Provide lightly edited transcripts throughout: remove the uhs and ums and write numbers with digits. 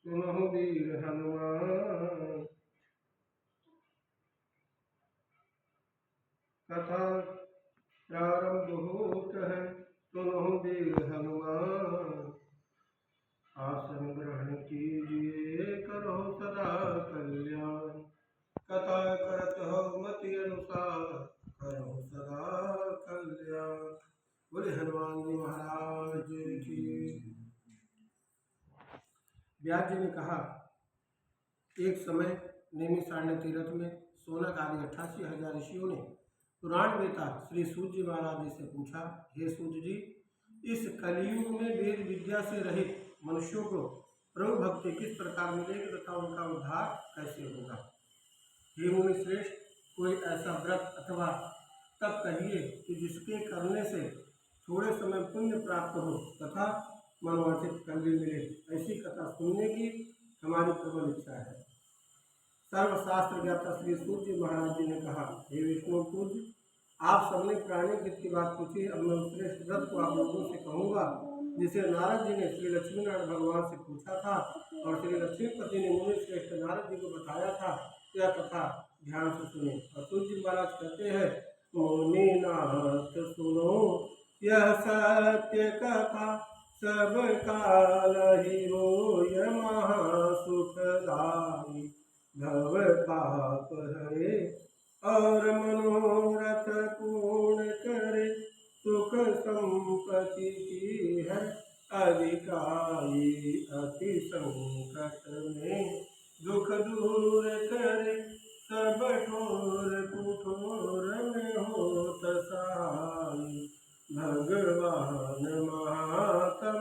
सुनहु वीर हनुमान। कथा प्रारंभ होत है, सुनहु वीर हनुमान। आसन ग्रहण कीजिए, करो सदा कल्याण। कथा करत हो मति अनुसार, करो सदा कल्याण। बोले हनुमान जी महाराज की। व्यास जी ने कहा, एक समय नैमिषारण्य तीर्थ में सोनक आदि 88,000 ऋषियों ने पुराण वेता श्री सूत जी महाराज जी से पूछा, हे सूत जी, इस कलयुग में वेद विद्या से रहित मनुष्यों को प्रभु भक्ति किस प्रकार मिलेगी तथा उनका उद्धार कैसे होगा। हे मुनि श्रेष्ठ, कोई ऐसा व्रत अथवा तप कहिए कि जिसके करने से थोड़े समय पुण्य प्राप्त हो तथा मनोवांछित फल भी मिले। ऐसी कथा सुनने की हमारी प्रबल इच्छा है। सर्वशास्त्र ज्ञाता श्री सूत जी महाराज जी ने कहा, हे विष्णु पूज्य, आप सबने प्राणी हित की बात पूछी। अब मैं उस श्रेष्ठ व्रत को आप लोगों से कहूँगा जिसे नारद जी ने श्री लक्ष्मीनारायण भगवान से पूछा था और श्री लक्ष्मीपति ने मुनि श्रेष्ठ नारद जी को बताया था। यह कथा ध्यान से सुने। और सूत जी महाराज कहते हैं, मुनिनाथ सुनो यह सत्य कथा, सब काल ही हो यह महासुखदायी। भव पाप हरे और मनोरथ पूर्ण करे, सुख संपत्ति की है अधिकारी। अति संकट में दुख दूर करे, सब ठोर कुठोर में होत सहाय। भगवान महात्म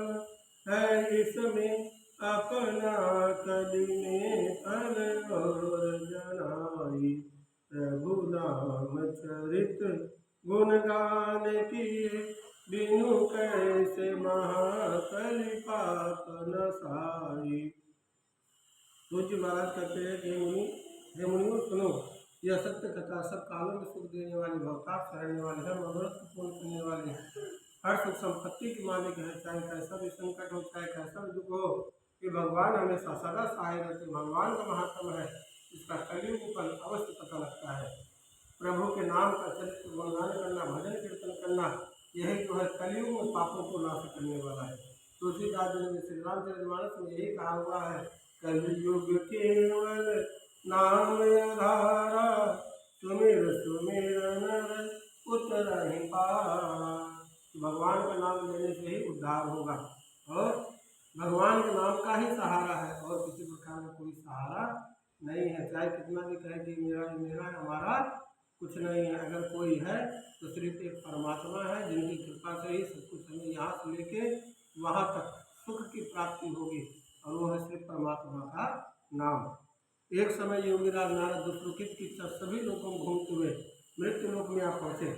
है इसमें अपना कली में फल और जनाई। प्रभु नाम चरित गुण गान किए, बिनु कैसे महाकलि पाप नसाई। सूत जी महाराज कहते हैं, हे मुनियों सुनो, यह सत्य कथा सब कालों में सुख देने वाली, भवताप सहने वाली है, मनोरथ पूर्ण करने वाली है, हर सुख संपत्ति की मालिक है। चाहे कैसा भी संकट हो, चाहे कैसा भी दुख हो, कि भगवान हमेशा सदा सहाय रहते। भगवान का महात्म है, इसका कलयुग पर अवश्य पता लगता है। प्रभु के नाम का चरित्र गुणगान करना, भजन कीर्तन करना, यही जो है कलयुग में पापों को नाश करने वाला है। तुलसीदास जी ने श्री रामचरितमानस में यही कहा हुआ है, कलयुग केवल नाम आधारा, सुमिर सुमिर नर उतरहि पारा। भगवान का नाम लेने से ही उद्धार होगा और भगवान के नाम का ही सहारा है और किसी प्रकार का कोई सहारा नहीं है। चाहे कितना भी कहे कि मेरा हमारा कुछ नहीं है, अगर कोई है तो सिर्फ एक परमात्मा है, जिनकी कृपा से ही सब कुछ हमें यहाँ से लेके वहाँ तक सुख की प्राप्ति होगी और वो है सिर्फ परमात्मा का नाम। एक समय योगीराज नारद दुष्कृत की सभी लोगों को घूमते हुए मृत्यु लोक में आप पहुँचे।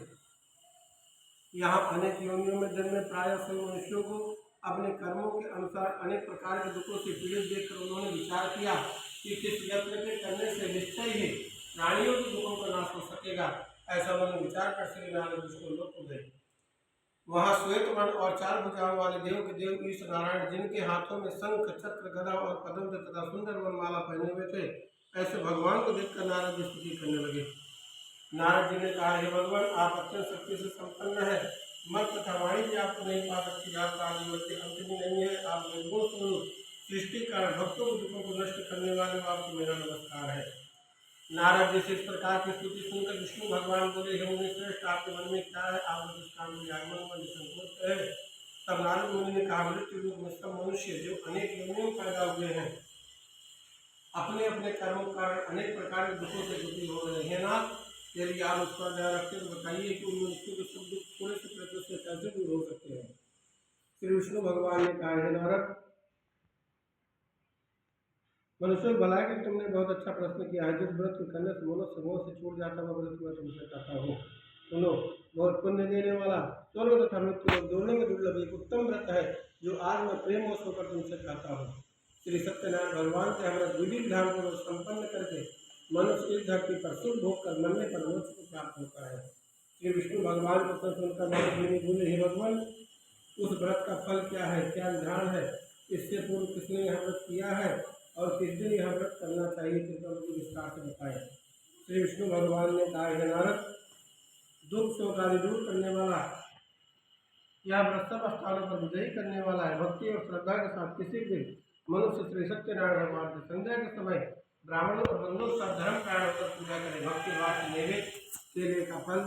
यहाँ अनेक योनियों में जन्मे प्राय सभी मनुष्यों को अपने कर्मों के अनुसार अनेक प्रकार के दुखों से पीड़ित देखकर उन्होंने विचार किया कि किस यत्न के करने से निश्चय ही प्राणियों के दुखों का नाश हो सकेगा। ऐसा उन्होंने विचार कर श्री नारद विष्णु लोक को गए। वहाँ श्वेत वर्ण और 4 भुजाओं वाले देव के देव ईश नारायण, जिनके हाथों में शंख चक्र गदा और पद्म तथा सुंदर वनमाला पहने हुए थे, ऐसे भगवान को देखकर नारद जी स्तुति करने लगे। नारद जी ने कहा, हे भगवान, आप अत्यंत शक्ति से संपन्न है, मत तथा वाणी भी आपको नहीं पा सकती, आपका आदि मध्य अंत भी नहीं है, आप निर्गुण स्वरूप सृष्टि कारण भक्तों के दुखों को नष्ट करने वाले, आपको मेरा नमस्कार है। नारद जी से इस प्रकार की स्तुति सुनकर विष्णु भगवान बोले, हे मुनि श्रेष्ठ, आपके मन में क्या है, आप इस काम में आगमन में संतोष है। तब नारद मुनि ने कहा, मृत्यु लोक में सब मनुष्य जो अनेक योनियों पैदा हुए हैं, अपने अपने कर्मों के कारण अनेक प्रकार के दुखों से दुखी हो रहे हैं। नाथ, यदि आप उस पर दया रखते तो बताइए कि उन मनुष्यों के सब दुख थोड़े से प्रयत्न से कैसे दूर हो सकते हैं। श्री विष्णु भगवान ने कहा, हे नारद, मनुष्य भला कि तुमने बहुत अच्छा प्रश्न किया है। जिस व्रत को करने से मनुष्य मोह से छूट जाता है, वह व्रत मैं तुमसे कहता हूँ। सुनो, बहुत पुण्य देने वाला, स्वर्ग तथा मृत्यु दोनों में दुर्लभ एक उत्तम व्रत है, जो आज मैं प्रेम वश होकर तुमसे कहता हूँ। श्री सत्यनारायण भगवान के हमारा विधि ध्यान को संपन्न करके मनुष्य इस धरती पर सुख भोग कर मरने पर मोक्ष को प्राप्त होता है। श्री विष्णु भगवान को प्रश्न सुनकर नारद मुनि बोले, हे भगवान, उस व्रत का फल क्या है, क्या विधान है, इससे पूर्व किसने यह व्रत किया है और किस दिन यह व्रत करना चाहिए कृपया मुझे विस्तार से बताएं। श्री विष्णु भगवान ने कहा, हे नारद, दुख शोक आदि दूर करने वाला यह व्रत सब स्थानों पर विजयी करने वाला है। भक्ति और श्रद्धा के साथ किसी दिन मनुष्य श्री सत्यनारायण भगवान के संध्या के समय ब्राह्मणों और बंधुओं का धर्म कारण होकर पूजा करें। भक्ति भाव से नैवेद्य केले का फल